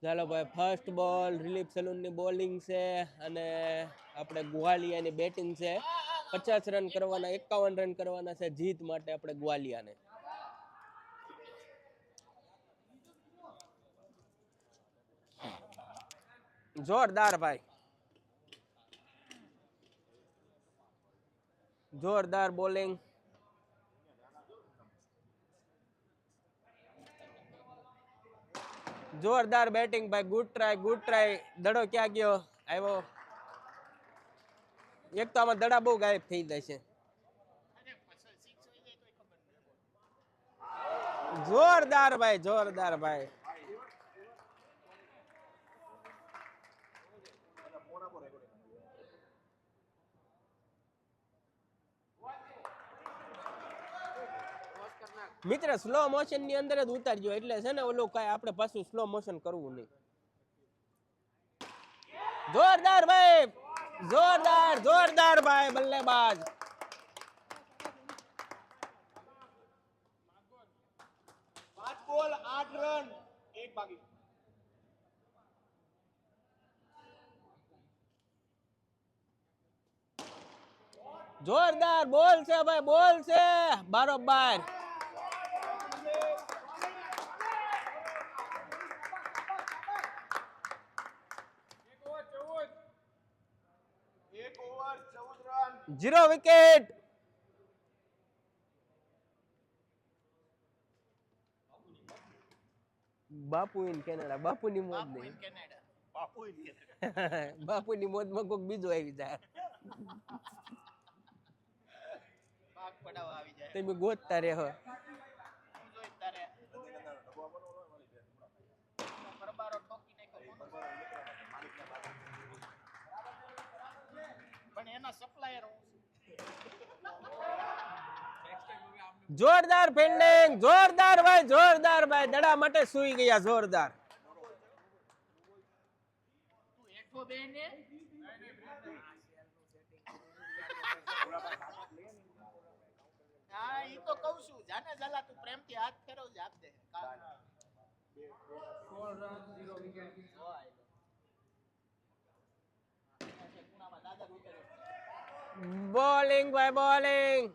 ચાલો ભાઈ ફર્સ્ટ બોલ રિલીફ સલૂનની બોલિંગ છે અને આપણે ગ્વાલિયાની બેટિંગ છે 50 રન કરવાના 51 રન કરવાના છે જીત માટે આપણે ગ્વાલિયાને જોરદાર ભાઈ જોરદાર બોલિંગ જોરદાર બેટિંગ ભાઈ ગુડ ટ્રાય દડો ક્યાં ગયો આવ્યો એક તો આમાં દડા બહુ ગાયબ થઈ જાય છે જોરદાર ભાઈ મિત્ર સ્લો મોશન ની અંદર જ ઉતારજો એટલે છે ને ઓલું કાંઈ આપણે પાછું સ્લો મોશન કરવું નહીં જોરદાર ભાઈ જોરદાર ભાઈ બલ્લેબાજ 5 બોલ 8 રન 1 બાકી જોરદાર બોલ છે ભાઈ બોલ છે બરોબર એક over 14 run 0 wicket Bapu in Canada બાપુની મોજ નહીં બાપુની મોજમાં કોઈક બીજો આવી જાય ભાગ પડાવવા આવી જાય તમે ગોતતા રહો હું જોઈ તારે બરબારો ઠોકી નાખ્યો પણ એના સપ્લાયર હું જોરદાર ફિલ્ડિંગ જોરદાર ભાઈ દડા માટે સુઈ ગયા જોરદાર તું એઠો બેને હા ઈ તો કહું છું જાને જલા તું પ્રેમથી હાથ ફેરવજે આપ દે 16 રન 0 વિકેટ બોલિંગ ભાઈ બોલિંગ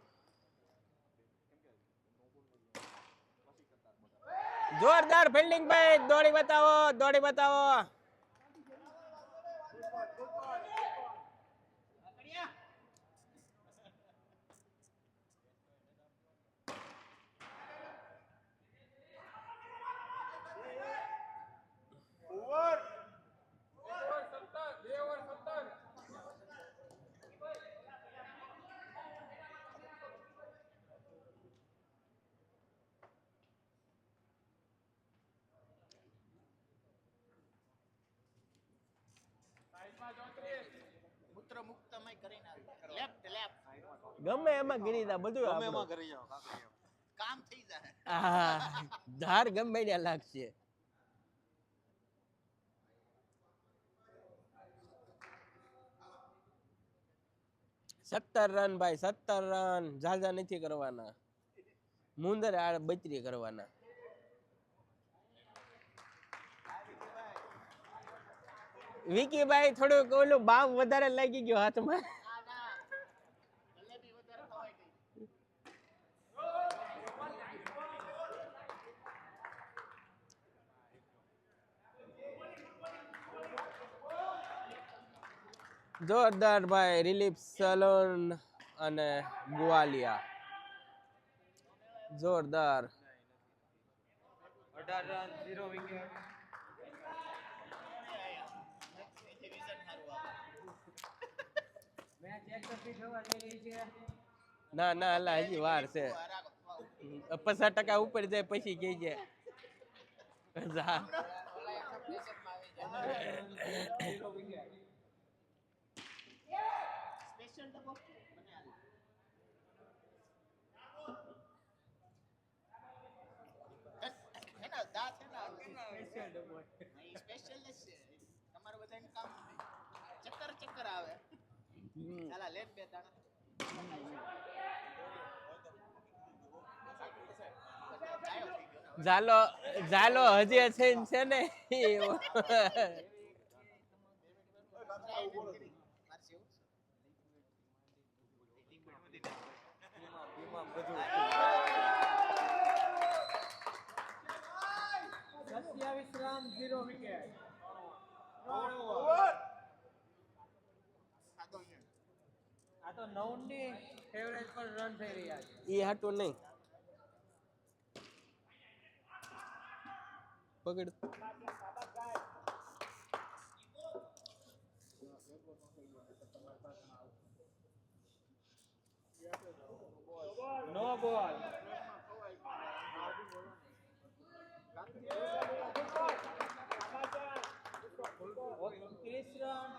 જોરદાર ફિલ્ડિંગ ભાઈ દોડી બતાવો ઓવર મૂત્ર મુક્તમય કરીને લેફ્ટ ગમે એમાં ગીરી દા બધું ગમે એમાં કરી જાવ કામ થઈ જાય ધાર ગમે ત્યાં લાગશે 17 રન ભાઈ 17 રન ઝાઝા નથી કરવાના મુંદર આ બચરી કરવાના વિકીભાઈ થોડુંક ઓલું બાપ વધારે લાગી ગયો હાથમાં જોરદાર ભાઈ રિલીફ સલૂન અને ગ્વાલિયા જોરદાર 18 રન 0 વિકેટ ના અલા હજી વાર છે 50% ઉપર જાય પછી કહી જાય સ્પેશિયલ ડબો એના દાંત એના સ્પેશિયલ ડબો સ્પેશિયલ છે તમારે બધાને કામ ચક્કર આવે ચાલા લેટ બે દાણા આયો થઈ ગયો ઝાલો ઝાલો હજી છે ને આ તો 9 ની એવરેજ પર રન થઈ રહ્યા છે. ઈ હાટું નહીં પકડ નો બોલ. 30 રન.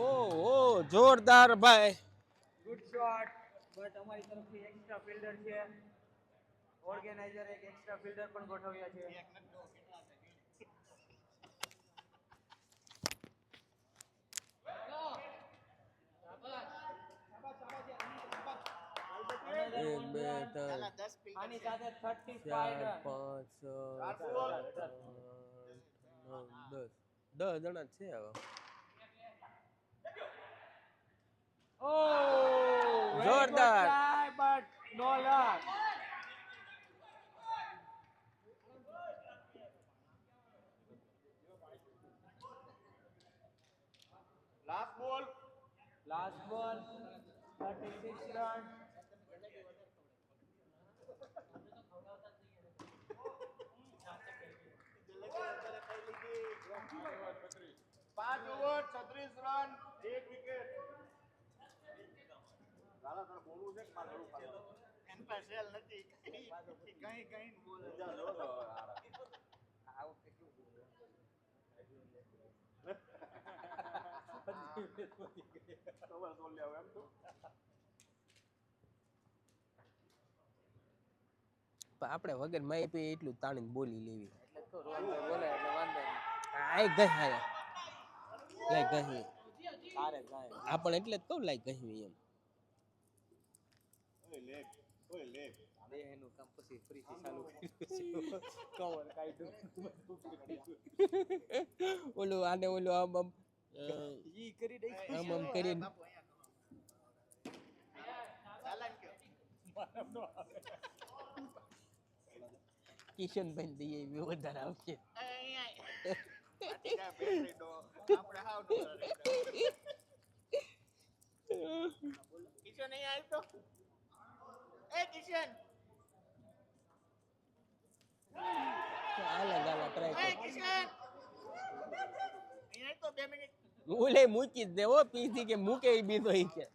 ઓ જોરદાર ભાઈ ગુડ શોટ. બટ અમારી તરફથી એક્સ્ટ્રા ફિલ્ડર છે. ઓર્ગેનાઇઝર એક એક્સ્ટ્રા ફિલ્ડર પણ ગોઠવ્યા છે. એક બે ત્રણ ચાલા 10 ફિલ્ડર આની સાથે 35 ચાર રન. પાંચ છ સાત આઠ નવ 10 જણા જ છે હવે Oh, જોરદાર. But no luck. લાસ્ટ બોલ 36 રન. એન પર સેલ નથી કઈ કઈ બોલ પણ આપણે વગર માહિતી એટલું તાણીને બોલી લેવી એટલે તો રોહનભાઈ બોલે એટલે વાંધો નહીં. આય ગઈ હાય લાય ગઈ તારે જાય. આપણ એટલે જ કહું લાય ગઈ એમ દેહનું કામ પછી ફરીથી ચાલુ કર્યું. કવર કાઢ્યું. ઓલું આને ઓલું આમ આમ ઈ કરી દઈ. આમ આમ કરીને બાપુ અહીંયા ચાલાન કયો કિશનભાઈ દઈએ એવી વધારે આવશે. અહીંયા બેટરી ડો આપણે હાવ ડોલર કિશન અહીંયા આવ્યો એ કિશન હાલા ગાલા ટ્રાય એ કર. કિશન અહીંયા તો 2 મિનિટ ઓલે મૂકી જ દે હો પીસી કે મૂકે ઈ બીજો ઈ કે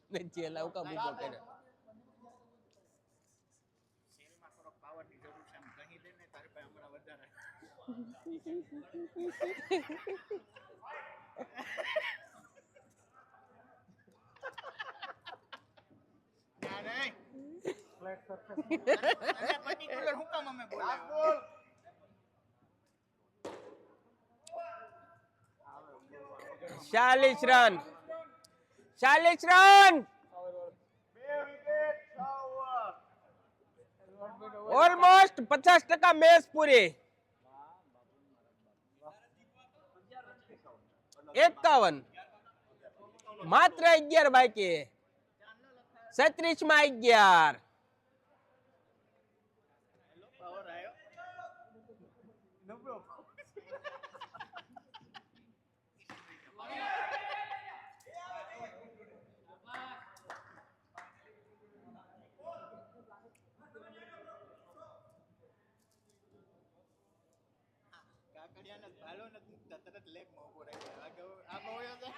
ને ચેલા ઉકા મૂકો કરે. સેલમાં થોડોક પાવરની જરૂર છે આમ કહી દે ને તારી પાસે હમણાં વધારે ના નહીં ફ્લેટ સરફેસ અને પર્ટિક્યુલર હું કામ અમે બોલાવ્યો 40 રન 40 રન ઓલમોસ્ટ 50% મેચ પૂરી. 51 માત્ર 11 બાકી. 37 માં 11. પાવર આવ્યો કાકડિયાને ભાલો નથી મૂકતા તરત લેગમાં ઉભો રહી જાય આગળ હોયો છે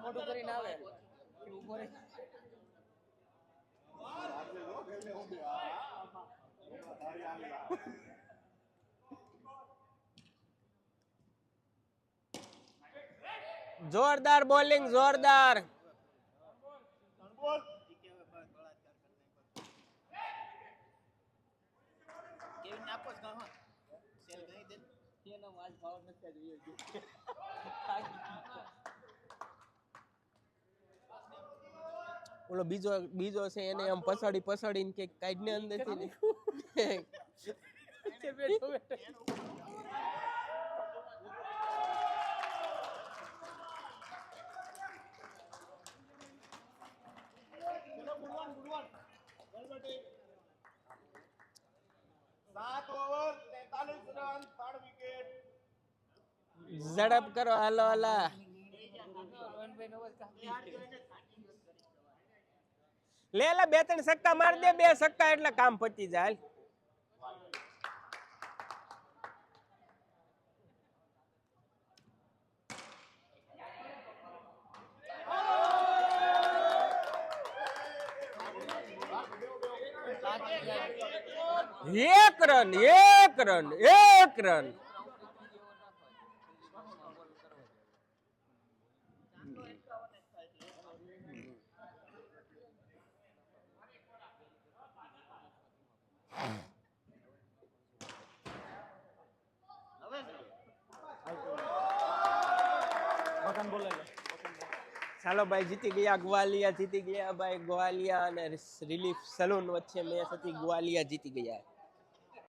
મોટું કરીને આવે ઉભો રહી જોરદાર બોલિંગ જોરદાર. કેવી નાપો જ ગાવા સેલ ગઈ દે એનો આજ ભાવ નથી જોઈએ ઓલો બીજો છે એને આમ પસાડીને કે કાઢને અંદરથી ને બેઠો બેઠો ઝડપ કરો હાલો હાલા. લે લે 2-3 છક્કા માર દે. 2 છક્કા એટલે કામ પતી જાય. એક રન 1 રન. બટન બોલે ચાલો ભાઈ જીતી ગયા ગ્વાલિયા જીતી ગયા ભાઈ ગ્વાલિયા અને રિલીફ સલૂન વચ્ચે મેચ હતી ગ્વાલિયા જીતી ગયા.